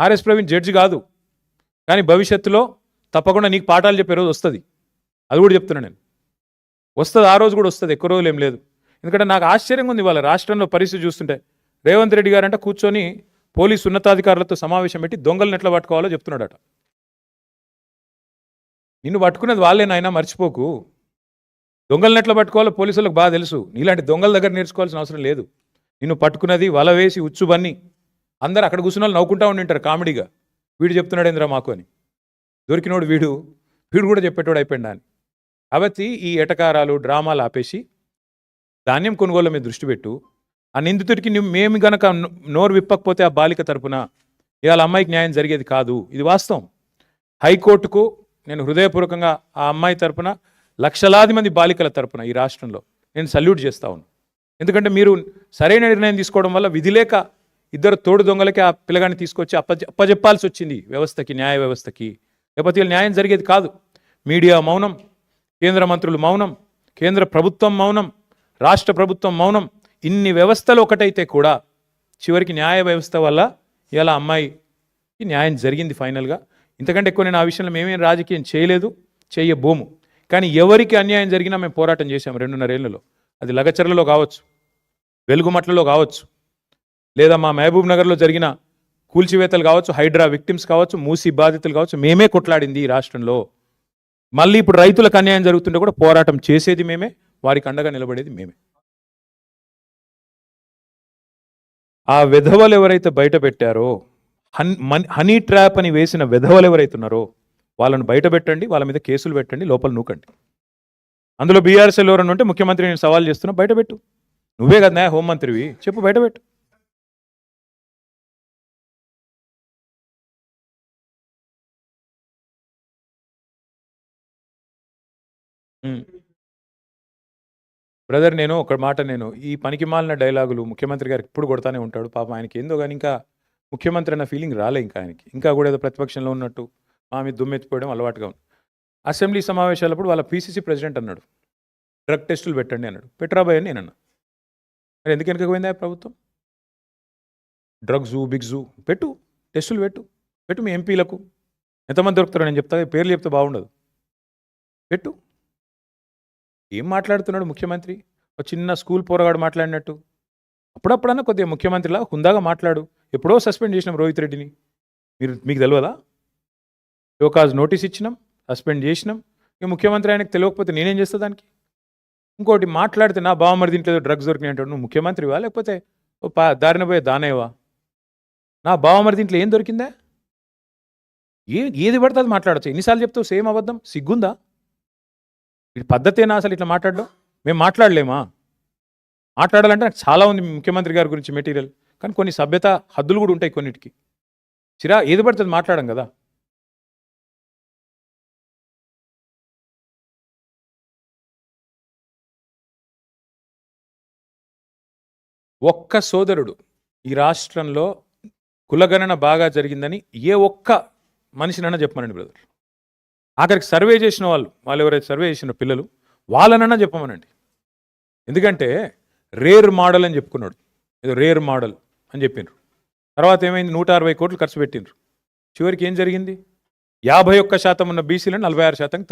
RS Praveen judge కాదు, కానీ భవిష్యత్తులో తప్పకుండా నీకు పాఠాలు చెప్పే రోజు వస్తుంది. అది కూడా చెప్తున్నాను నేను, వస్తుంది. ఆ రోజు కూడా వస్తుంది, ఎక్కువ రోజులు ఏం లేదు. ఎందుకంటే నాకు ఆశ్చర్యంగా ఉంది ఇవాళ రాష్ట్రంలో పరిస్థితి చూస్తుంటే. రేవంత్ రెడ్డి గారంటే కూర్చొని పోలీసు ఉన్నతాధికారులతో సమావేశం పెట్టి దొంగలను ఎట్లా పట్టుకోవాలో చెప్తున్నాడట. నిన్ను పట్టుకున్నది వాళ్ళేనాయనా, మర్చిపోకు. దొంగలను ఎట్లా పట్టుకోవాలో పోలీసులకు బాగా తెలుసు. నీలాంటి దొంగల దగ్గర నేర్చుకోవాల్సిన అవసరం లేదు. నిన్ను పట్టుకున్నది వల వేసి ఉచ్చుబన్ని అందరు అక్కడ కూర్చున్న వాళ్ళు నవ్వుకుంటా ఉండింటారు కామెడీగా, వీడు చెప్తున్నాడు ఏంద్రా మాకు అని. దొరికినోడు వీడు కూడా చెప్పేటోడు అయిపోయిందా అని. కాబట్టి ఈ ఎటకారాలు డ్రామాలు ఆపేసి ధాన్యం కొనుగోలు మీద దృష్టి పెట్టు. ఆ నిందితుడికి మేము గనక నోరు విప్పకపోతే ఆ బాలిక తరపున ఇవాళ అమ్మాయికి న్యాయం జరిగేది కాదు. ఇది వాస్తవం. హైకోర్టుకు నేను హృదయపూర్వకంగా ఆ అమ్మాయి తరపున, లక్షలాది మంది బాలికల తరపున ఈ రాష్ట్రంలో నేను సల్యూట్ చేస్తా ఉన్నాను. ఎందుకంటే మీరు సరైన నిర్ణయం తీసుకోవడం వల్ల విధి లేక ఇద్దరు తోడు దొంగలకి ఆ పిల్లగాన్ని తీసుకొచ్చి అప్పజెప్పాల్సి వచ్చింది వ్యవస్థకి, న్యాయ వ్యవస్థకి. లేకపోతే వీళ్ళు న్యాయం జరిగేది కాదు. మీడియా మౌనం, కేంద్ర మంత్రులు మౌనం, కేంద్ర ప్రభుత్వం మౌనం, రాష్ట్ర ప్రభుత్వం మౌనం. ఇన్ని వ్యవస్థలు ఒకటైతే కూడా చివరికి న్యాయ వ్యవస్థ వల్ల ఇలా అమ్మాయికి న్యాయం జరిగింది ఫైనల్గా. ఇంతకంటే ఎక్కువ నేను ఆ విషయంలో మేమేం రాజకీయం చేయలేదు, చేయబోము. కానీ ఎవరికి అన్యాయం జరిగినా మేము పోరాటం చేశాము 2.5 ఏళ్లలో. అది లగచర్లలో కావచ్చు, వెలుగుమట్లలో కావచ్చు, లేదా మా మహబూబ్ నగర్లో జరిగిన కూల్చివేతలు కావచ్చు, హైడ్రా విక్టిమ్స్ కావచ్చు, మూసీ బాధితులు కావచ్చు. మేమే కొట్లాడింది ఈ రాష్ట్రంలో. మళ్ళీ ఇప్పుడు రైతులకు అన్యాయం జరుగుతుంటే కూడా పోరాటం చేసేది మేమే, వారికి అండగా నిలబడేది మేమే. ఆ విధవలు ఎవరైతే బయట పెట్టారో, హనీ ట్రాప్ అని వేసిన విధవలు ఎవరైతే ఉన్నారో వాళ్ళని బయట పెట్టండి, వాళ్ళ మీద కేసులు పెట్టండి, లోపల నూకండి. అందులో బీఆర్ఎస్ఎల్ ఎవరన్నా ఉంటే ముఖ్యమంత్రి నేను సవాల్ చేస్తున్నా, బయటపెట్టు. నువ్వే కదా న్యాయ హోంమంత్రివి, చెప్పు, బయటపెట్టు. బ్రదర్, నేను ఒక మాట, నేను ఈ పనికి మాలిన డైలాగులు ముఖ్యమంత్రి గారికి ఇప్పుడు కొడతానే ఉంటాడు. పాపం ఆయనకి ఏందో కానీ ఇంకా ముఖ్యమంత్రి అన్న ఫీలింగ్ రాలే ఇంకా ఆయనకి. ఇంకా కూడా ఏదో ప్రతిపక్షంలో ఉన్నట్టు మా మీద దుమ్మెత్తిపోవడం అలవాటుగా ఉంది. అసెంబ్లీ సమావేశాలప్పుడు వాళ్ళ పీసీసీ ప్రెసిడెంట్ అన్నాడు, డ్రగ్ టెస్టులు పెట్టండి అన్నాడు. పెట్టరాబాయ్ అని నేను అన్నా. మరి ఎందుకు వెనకపోయిందా ప్రభుత్వం? డ్రగ్జు బిగ్జు పెట్టు, టెస్టులు పెట్టు మీ ఎంపీలకు. ఎంతమంది దొరుకుతారో నేను చెప్తా, పేర్లు చెప్తే బాగుండదు. పెట్టు. ఏం మాట్లాడుతున్నాడు ముఖ్యమంత్రి? ఒక చిన్న స్కూల్ పోరగాడు మాట్లాడినట్టు. అప్పుడప్పుడన్నా కొద్దిగా ముఖ్యమంత్రిలా హుందాగా మాట్లాడు. ఎప్పుడో సస్పెండ్ చేసినాం రోహిత్ రెడ్డిని, మీకు తెలియదా? షోకాజ్ నోటీస్ ఇచ్చినాం, సస్పెండ్ చేసినాం. ఇక ముఖ్యమంత్రి ఆయనకు తెలియకపోతే నేనేం చేస్తా దానికి? ఇంకోటి మాట్లాడితే నా బావమరి దీంట్లో డ్రగ్స్ దొరికినాయి అంటాడు. నువ్వు ముఖ్యమంత్రివా లేకపోతే దారిన పోయే దానేవా? నా బావమరి దీంట్లో ఏం దొరికిందా? ఏది పడితే అది మాట్లాడచ్చు. ఎన్నిసార్లు చెప్తావు సేమ్ అబద్ధం? సిగ్గుందా? ఇది పద్ధతేనా అసలు ఇట్లా మాట్లాడడం? మేము మాట్లాడలేమా? మాట్లాడాలంటే నాకు చాలా ఉంది ముఖ్యమంత్రి గారి గురించి మెటీరియల్, కానీ కొన్ని సభ్యత హద్దులు కూడా ఉంటాయి కొన్నిటికి. ఏది పడుతుంది మాట్లాడడం కదా. ఒక్క సోదరుడు ఈ రాష్ట్రంలో కులగణన బాగా జరిగిందని ఏ ఒక్క మనిషినన్నా చెప్పమనండి బ్రదర్. ఆఖరికి సర్వే చేసిన వాళ్ళు ఎవరైతే సర్వే చేసిన పిల్లలు వాళ్ళనన్నా చెప్పమనండి. ఎందుకంటే రేర్ మోడల్ అని చెప్పుకున్నాడు, ఏదో రేర్ మోడల్ అని చెప్పిండ్రు. తర్వాత ఏమైంది? 160 కోట్లు ఖర్చు పెట్టిండ్రు. చివరికి ఏం జరిగింది? 51% ఉన్న బీసీలను 46% తగ్గింది.